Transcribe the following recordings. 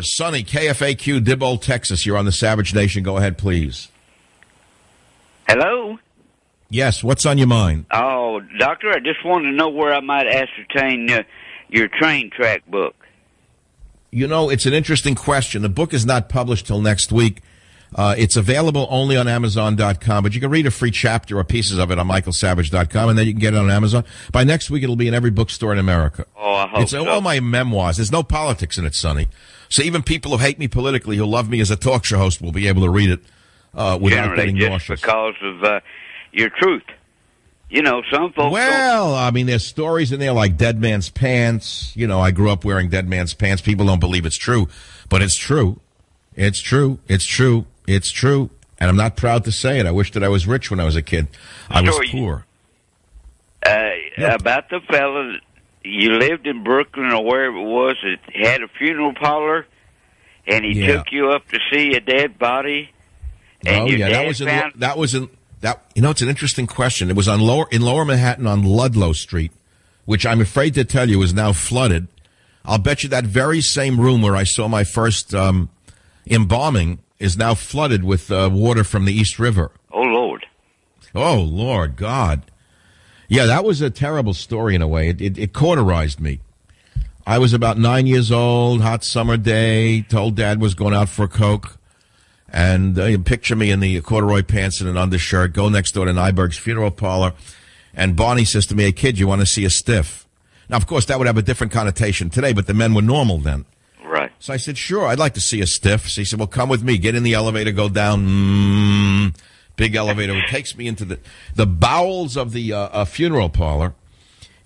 Sonny, KFAQ, Dibble, Texas. You're on the Savage Nation. Go ahead, please. Hello? Yes, what's on your mind? Oh, doctor, I just wanted to know where I might ascertain your train track book. You know, it's an interesting question. The book is not published till next week. It's available only on Amazon.com, but you can read a free chapter or pieces of it on michaelsavage.com, and then you can get it on Amazon. By next week, it'll be in every bookstore in America. Oh, I hope it's so. all my memoirs. There's no politics in it, Sonny. So even people who hate me politically, who love me as a talk show host, will be able to read it without getting nauseous. Because of your truth. You know, some folks Well, I mean, there's stories in there like Dead Man's Pants. You know, I grew up wearing Dead Man's Pants. People don't believe it's true, but it's true. It's true. It's true. It's true. And I'm not proud to say it. I wish that I was rich when I was a kid. I was poor. About the fella, you lived in Brooklyn or wherever it was, that had a funeral parlor, and he took you up to see a dead body. And that was in. You know, it's an interesting question. It was in Lower Manhattan on Ludlow Street, which I'm afraid to tell you is now flooded. I'll bet you that very same room where I saw my first embalming is now flooded with water from the East River. Oh, Lord. Oh, Lord God. Yeah, that was a terrible story in a way. It cauterized me. I was about 9 years old, hot summer day, told Dad was going out for a Coke. And picture me in the corduroy pants and an undershirt, go next door to Nyberg's funeral parlor. And Barney says to me, "Hey, kid, you want to see a stiff?" Now, of course, that would have a different connotation today, but the men were normal then. Right. So I said, "Sure, I'd like to see a stiff." So he said, "Well, come with me. Get in the elevator, go down." Big elevator. It takes me into the bowels of the funeral parlor.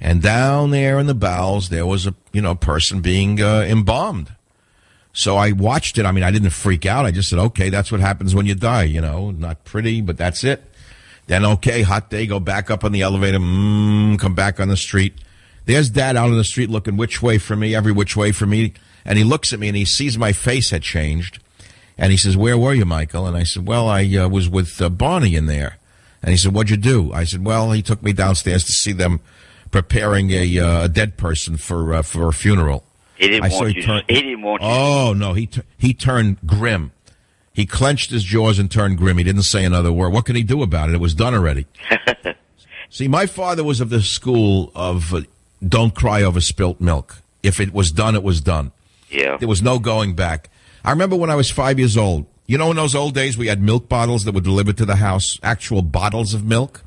And down there in the bowels, there was a person being embalmed. So I watched it. I mean, I didn't freak out. I just said, okay, that's what happens when you die, not pretty, but that's it. Then, okay, hot day, go back up on the elevator, come back on the street. There's Dad out on the street looking which way for me, every which way for me. And he looks at me and he sees my face had changed. And he says, "Where were you, Michael?" And I said, "Well, I was with Barney in there." And he said, "What'd you do?" I said, "Well, he took me downstairs to see them preparing a dead person for a funeral." He didn't want you. Oh, no, he turned grim. He clenched his jaws and turned grim. He didn't say another word. What could he do about it? It was done already. See, my father was of the school of don't cry over spilt milk. If it was done, it was done. Yeah. There was no going back. I remember when I was 5 years old. You know, in those old days, we had milk bottles that were delivered to the house, actual bottles of milk.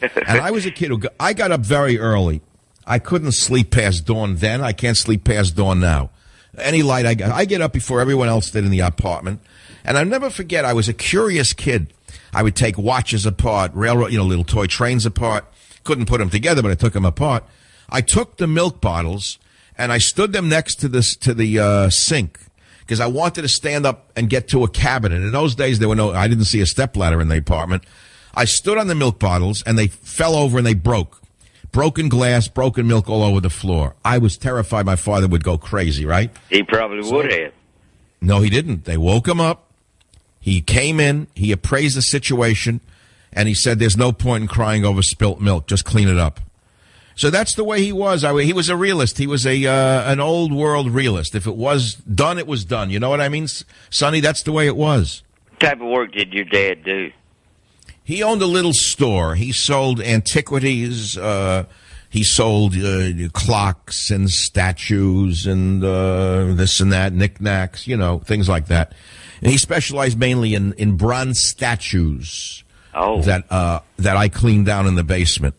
And I was a kid I got up very early. I couldn't sleep past dawn then. I can't sleep past dawn now. Any light I get up before everyone else did in the apartment. And I'll never forget, I was a curious kid. I would take watches apart, railroad, little toy trains apart. Couldn't put them together, but I took them apart. I took the milk bottles and I stood them next to the sink because I wanted to stand up and get to a cabinet. In those days, I didn't see a stepladder in the apartment. I stood on the milk bottles and they fell over and they broke. Broken glass, broken milk all over the floor. I was terrified my father would go crazy, right? He probably would have. No, he didn't. They woke him up. He came in. He appraised the situation. And he said, "There's no point in crying over spilt milk. Just clean it up." So that's the way he was. He was a realist. He was an old world realist. If it was done, it was done. You know what I mean, Sonny? That's the way it was. What type of work did your dad do? He owned a little store. He sold antiquities. He sold clocks and statues and this and that, knickknacks, things like that. And he specialized mainly in bronze statues that I cleaned down in the basement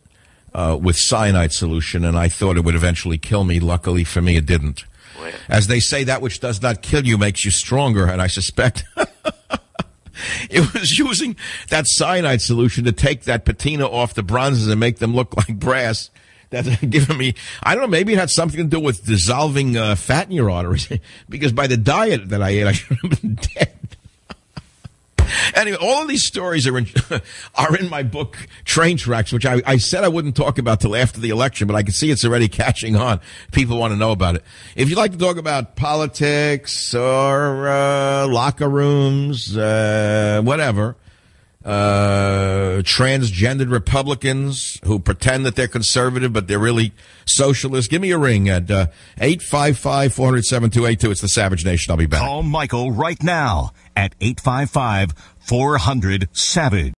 with cyanide solution, and I thought it would eventually kill me. Luckily for me, it didn't. Well, as they say, that which does not kill you makes you stronger, and I suspect it was using that cyanide solution to take that patina off the bronzes and make them look like brass. That's giving me, I don't know, maybe it had something to do with dissolving fat in your arteries, because by the diet that I ate, I should have been dead. Anyway, all of these stories are in my book, Train Tracks, which I said I wouldn't talk about till after the election, but I can see it's already catching on. People want to know about it. If you'd like to talk about politics or locker rooms, whatever, transgendered Republicans who pretend that they're conservative, but they're really socialist. Give me a ring at 855-400-7282. It's the Savage Nation. I'll be back. Call Michael right now at 855-400-SAVAGE.